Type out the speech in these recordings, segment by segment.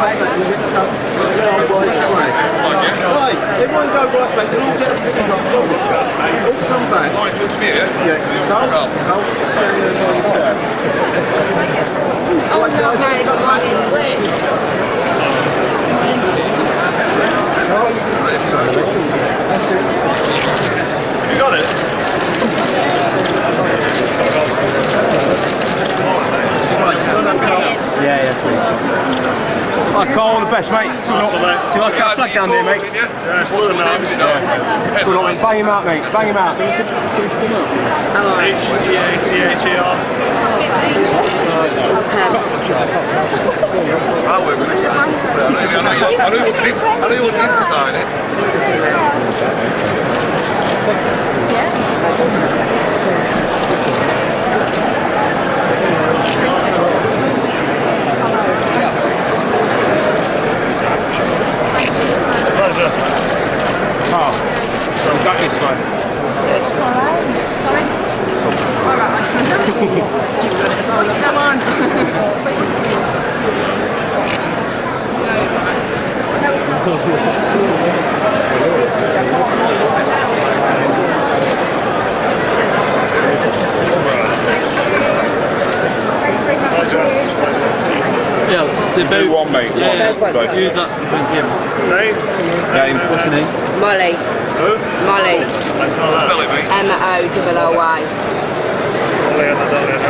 Guys, everyone go right back. All get a picture up. All come back. Oh, if it's me, yeah? Yeah. Don't stand there. Oh, no, okay, come on in. You got it? Yeah, please. Hi, Carl, all the best, mate. Do you like that flag down there, mate? Yeah, it's good enough. Bang him out, mate. Bang him out. H-T-A-T-H-E-R. I'll work with it. I know you want him to sign it. Pleasure. Oh, so back this way. Sorry? Alright. Come on. Yeah, the boat. One, mate. Yeah, use that. Name? Name. What's your name? Molly. Who? Molly. Let's spell that. Spell it, mate. M-O-L-L-Y. Molly, I don't know.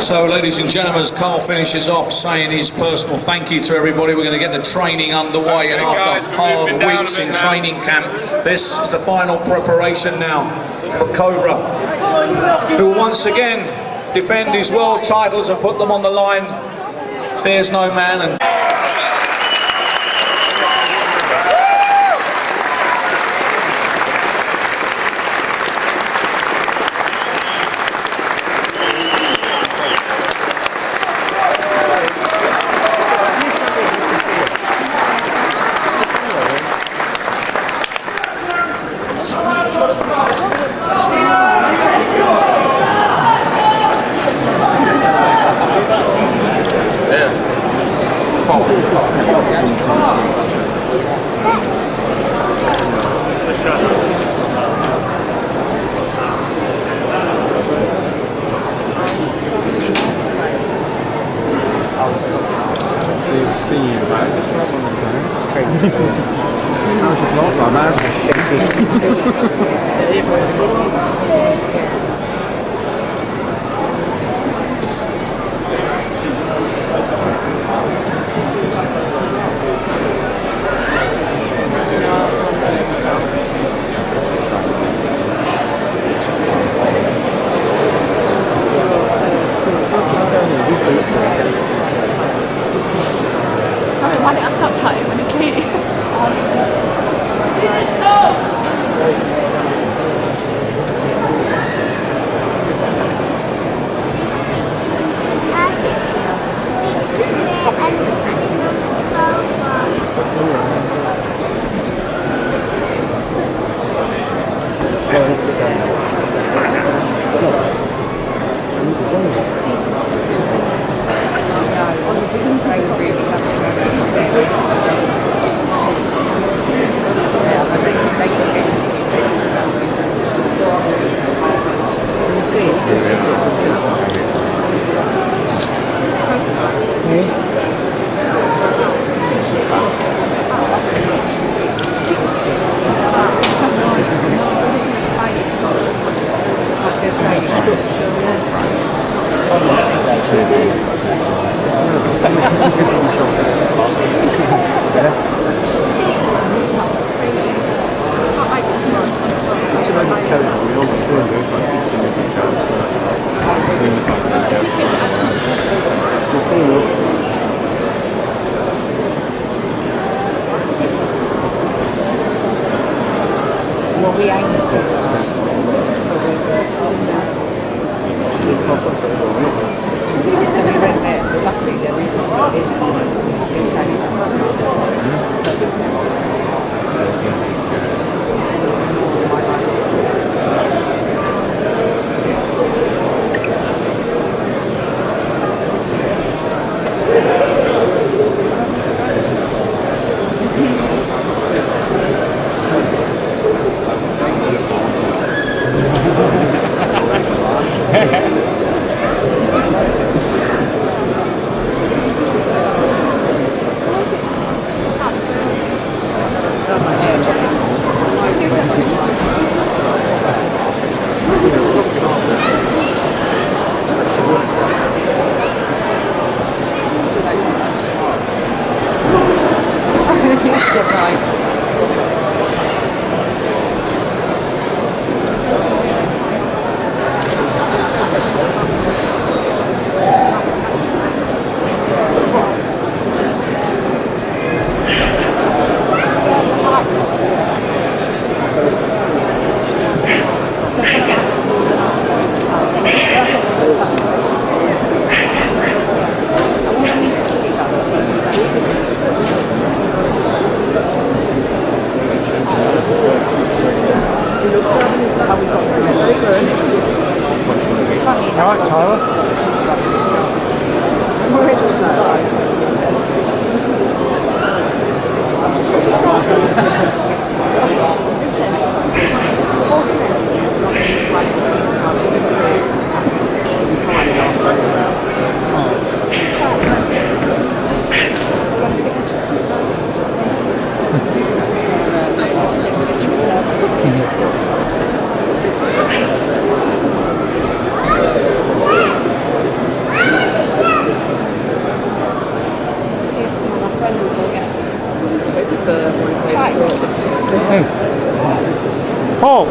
So, ladies and gentlemen, as Carl finishes off saying his personal thank you to everybody, we're going to get the training underway, and after hard weeks in training camp, this is the final preparation now for Cobra, who will once again defend his world titles and put them on the line. Fears no man. And Why did I stop chatting with the key? They really have to Paul!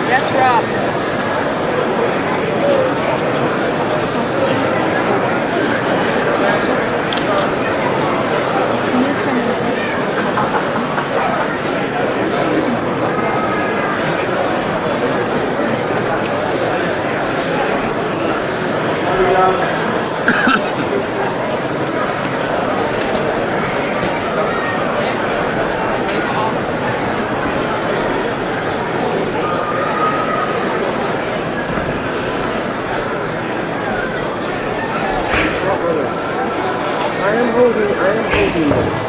Yes, Rob. I am holding.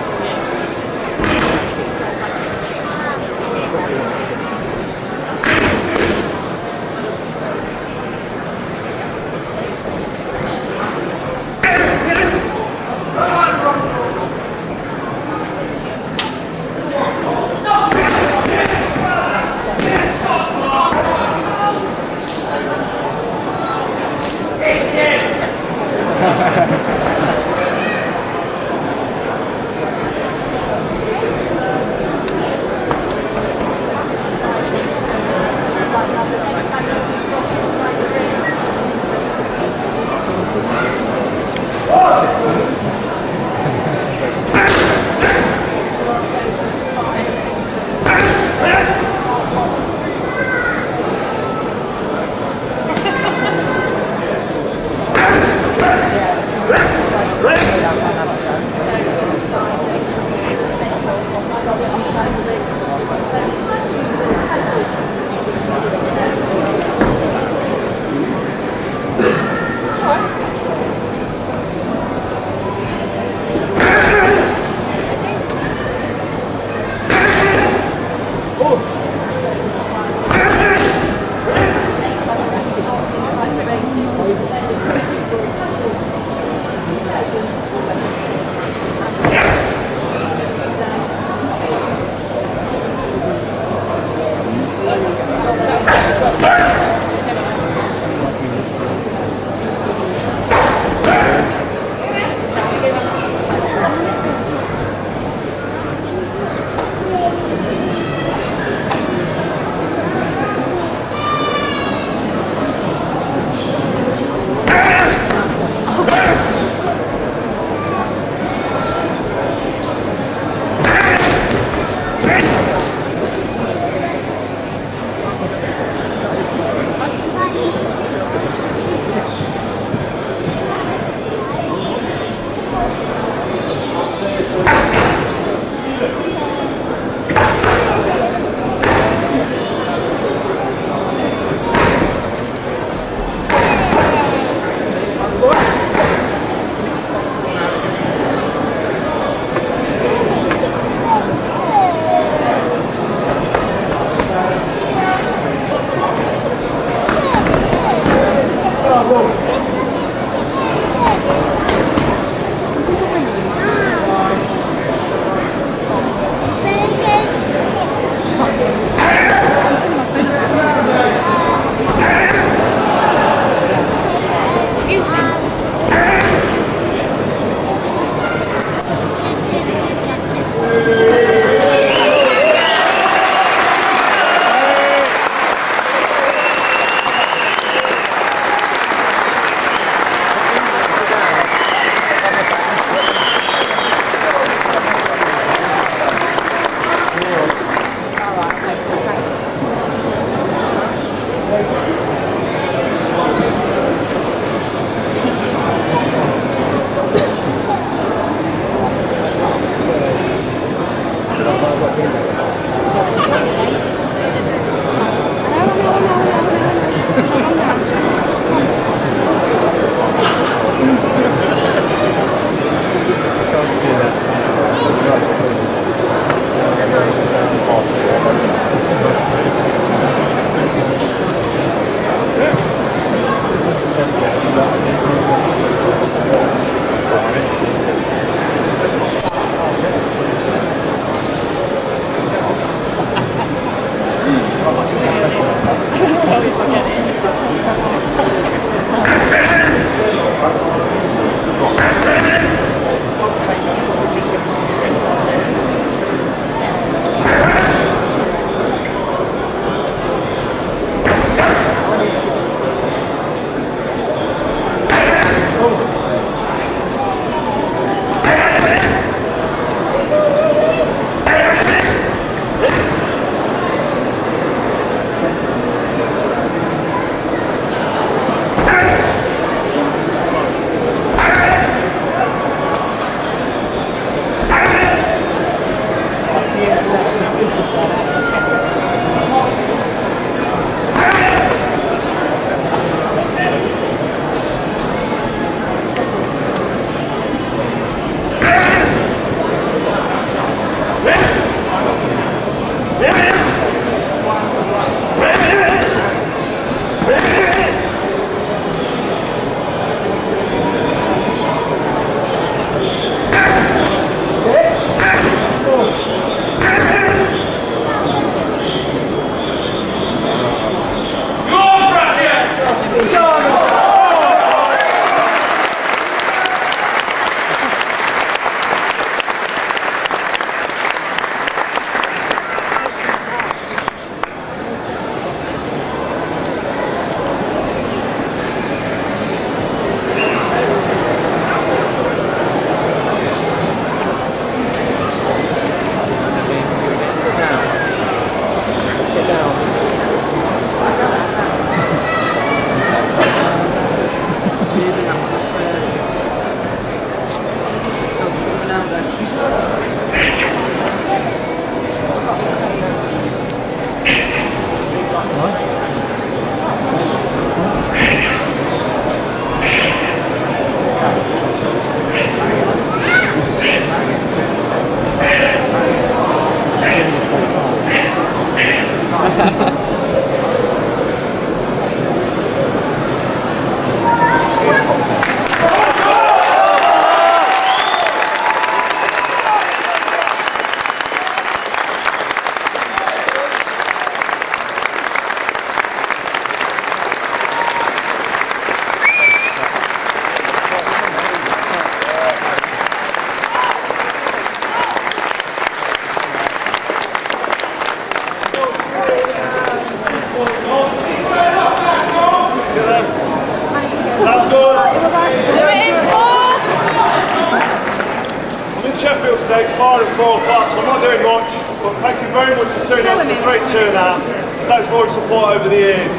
Sheffield today, it's 4 and 4 o'clock, so I'm not doing much, but thank you very much for turning out. It's a great turnout. Thanks for all your support over the years.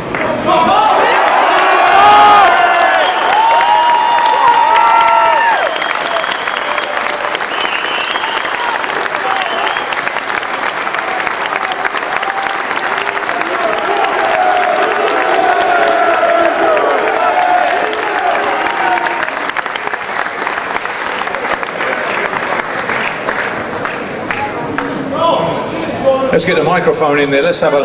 Let's get the microphone in there. Let's have a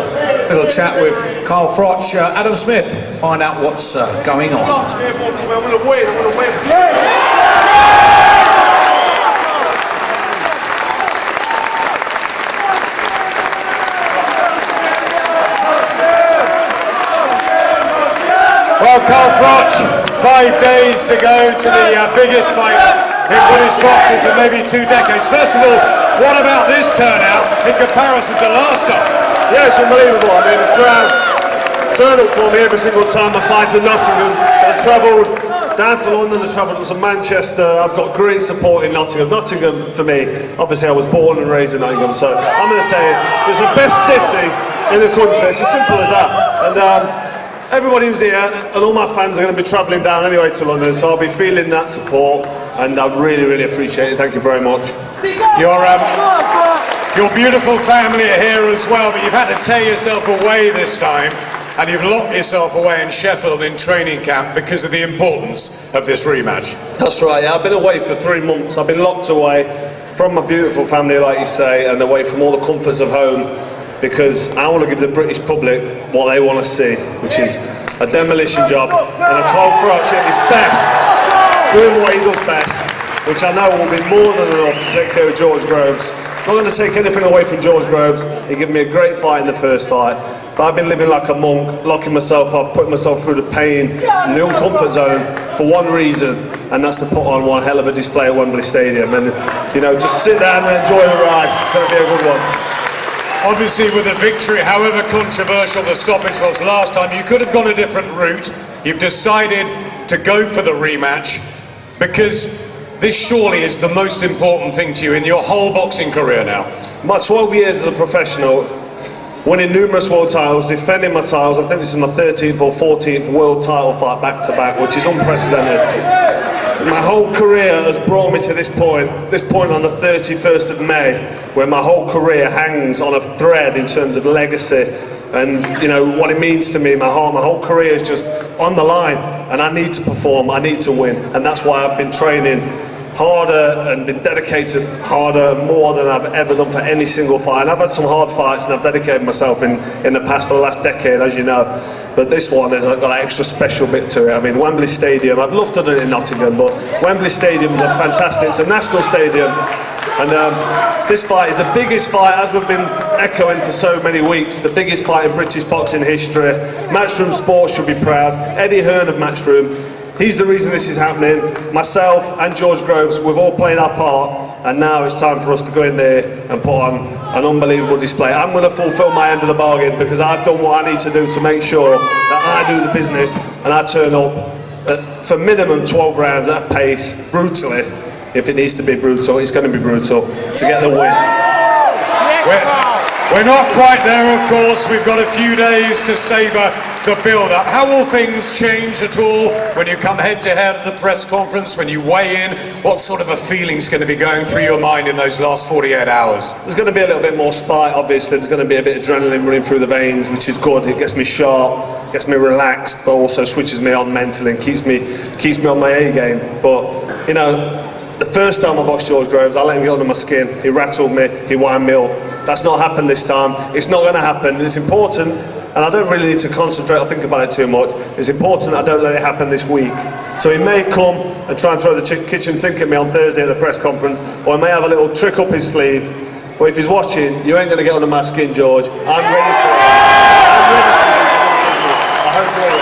little chat with Carl Froch. Adam Smith, find out what's going on. I'm going to win, I'm going to win. Well, Carl Froch, 5 days to go to the biggest fight in British boxing for maybe 2 decades. First of all, what about this turnout in comparison to last time? Yeah, it's unbelievable. I mean, the crowd turn up for me every single time I fight in Nottingham. I've travelled down to London, I've travelled to Manchester. I've got great support in Nottingham. Nottingham, for me, obviously I was born and raised in Nottingham, so I'm going to say it's the best city in the country. It's as simple as that. And everybody who's here and all my fans are going to be travelling down anyway to London, so I'll be feeling that support, and I really, really appreciate it. Thank you very much. Your beautiful family are here as well, but you've had to tear yourself away this time, and you've locked yourself away in Sheffield in training camp because of the importance of this rematch. That's right, yeah, I've been away for 3 months. I've been locked away from my beautiful family, like you say, and away from all the comforts of home, because I want to give the British public what they want to see, which is a demolition job and a Carl Froch at his best, doing what he does best, which I know will be more than enough to take care of George Groves. I'm not going to take anything away from George Groves. He gave me a great fight in the first fight, but I've been living like a monk, locking myself off, putting myself through the pain and the uncomfort zone for one reason, and that's to put on one hell of a display at Wembley Stadium. And, you know, just sit down and enjoy the ride. It's going to be a good one. Obviously, with a victory, however controversial the stoppage was last time, you could have gone a different route. You've decided to go for the rematch because this surely is the most important thing to you in your whole boxing career now. My 12 years as a professional, winning numerous world titles, defending my titles. I think this is my 13th or 14th world title fight back to back, which is unprecedented. My whole career has brought me to this point on the 31st of May, where my whole career hangs on a thread in terms of legacy and, you know, what it means to me. My whole career is just on the line, and I need to perform, I need to win, and that's why I've been training harder and been dedicated harder, more than I've ever done for any single fight. And I've had some hard fights and I've dedicated myself in the past for the last decade, as you know. But this one has got an extra special bit to it. I mean, Wembley Stadium, I'd love to do it in Nottingham, but Wembley Stadium is fantastic. It's a national stadium. And this fight is the biggest fight, as we've been echoing for so many weeks, the biggest fight in British boxing history. Matchroom Sports should be proud. Eddie Hearn of Matchroom, he's the reason this is happening. Myself and George Groves, we've all played our part, and now it's time for us to go in there and put on an unbelievable display. I'm going to fulfil my end of the bargain because I've done what I need to do to make sure that I do the business and I turn up for minimum 12 rounds at a pace, brutally. If it needs to be brutal, it's going to be brutal to get the win. We're not quite there, of course. We've got a few days to savour the build-up. How will things change at all when you come head-to-head at the press conference, when you weigh in? What sort of a feeling's going to be going through your mind in those last 48 hours? There's going to be a little bit more spite, obviously. There's going to be a bit of adrenaline running through the veins, which is good. It gets me sharp, gets me relaxed, but also switches me on mentally and keeps me on my A game. But, you know, the first time I boxed George Groves, I let him get under my skin. He rattled me, he wound me up. That's not happened this time. It's not going to happen. It's important, and I don't really need to concentrate or think about it too much. It's important that I don't let it happen this week. So he may come and try and throw the kitchen sink at me on Thursday at the press conference, or he may have a little trick up his sleeve. But if he's watching, you ain't going to get under my skin, George. I'm ready for it. I'm ready for it. I hope you're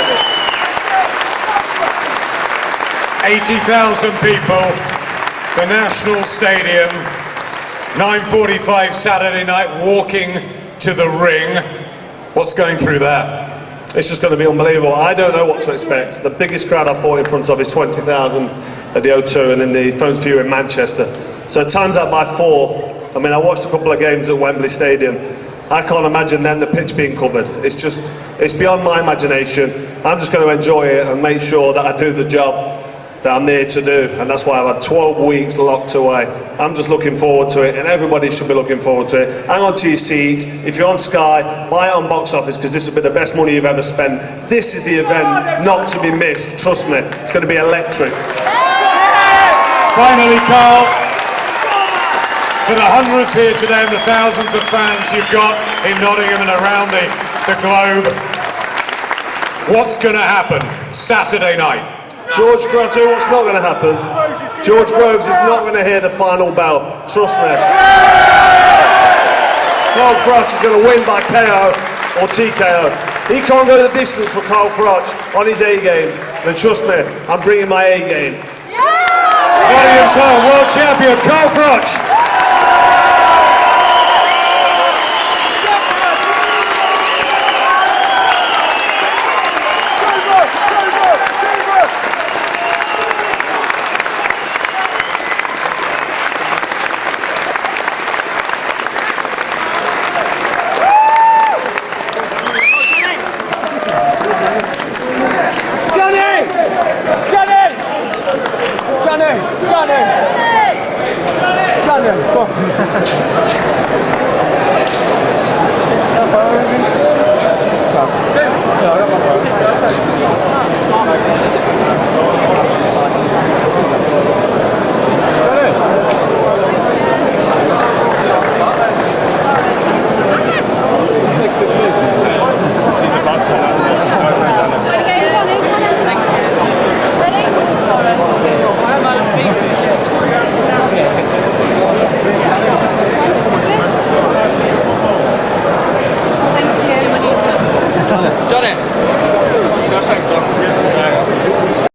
ready. 80,000 people. The National Stadium, 9:45 Saturday night, walking to the ring. What's going through that? It's just going to be unbelievable. I don't know what to expect. The biggest crowd I fought in front of is 20,000 at the O2 and in the Phones View in Manchester. So times that by 4, I mean, I watched a couple of games at Wembley Stadium. I can't imagine then the pitch being covered. It's beyond my imagination. I'm just going to enjoy it and make sure that I do the job that I'm there to do, and that's why I've had 12 weeks locked away. I'm just looking forward to it, and everybody should be looking forward to it. Hang on to your seats. If you're on Sky, buy it on Box Office, because this will be the best money you've ever spent. This is the event not to be missed, trust me. It's going to be electric. Finally, Carl, for the hundreds here today and the thousands of fans you've got in Nottingham and around the globe, what's going to happen Saturday night? George Groves, what's not going to happen? George Groves is not going to hear the final bell. Trust me. Carl Froch is going to win by KO or TKO. He can't go the distance with Carl Froch on his A game. Then trust me, I'm bringing my A game. Nottingham's home world champion Carl Froch. Yeah.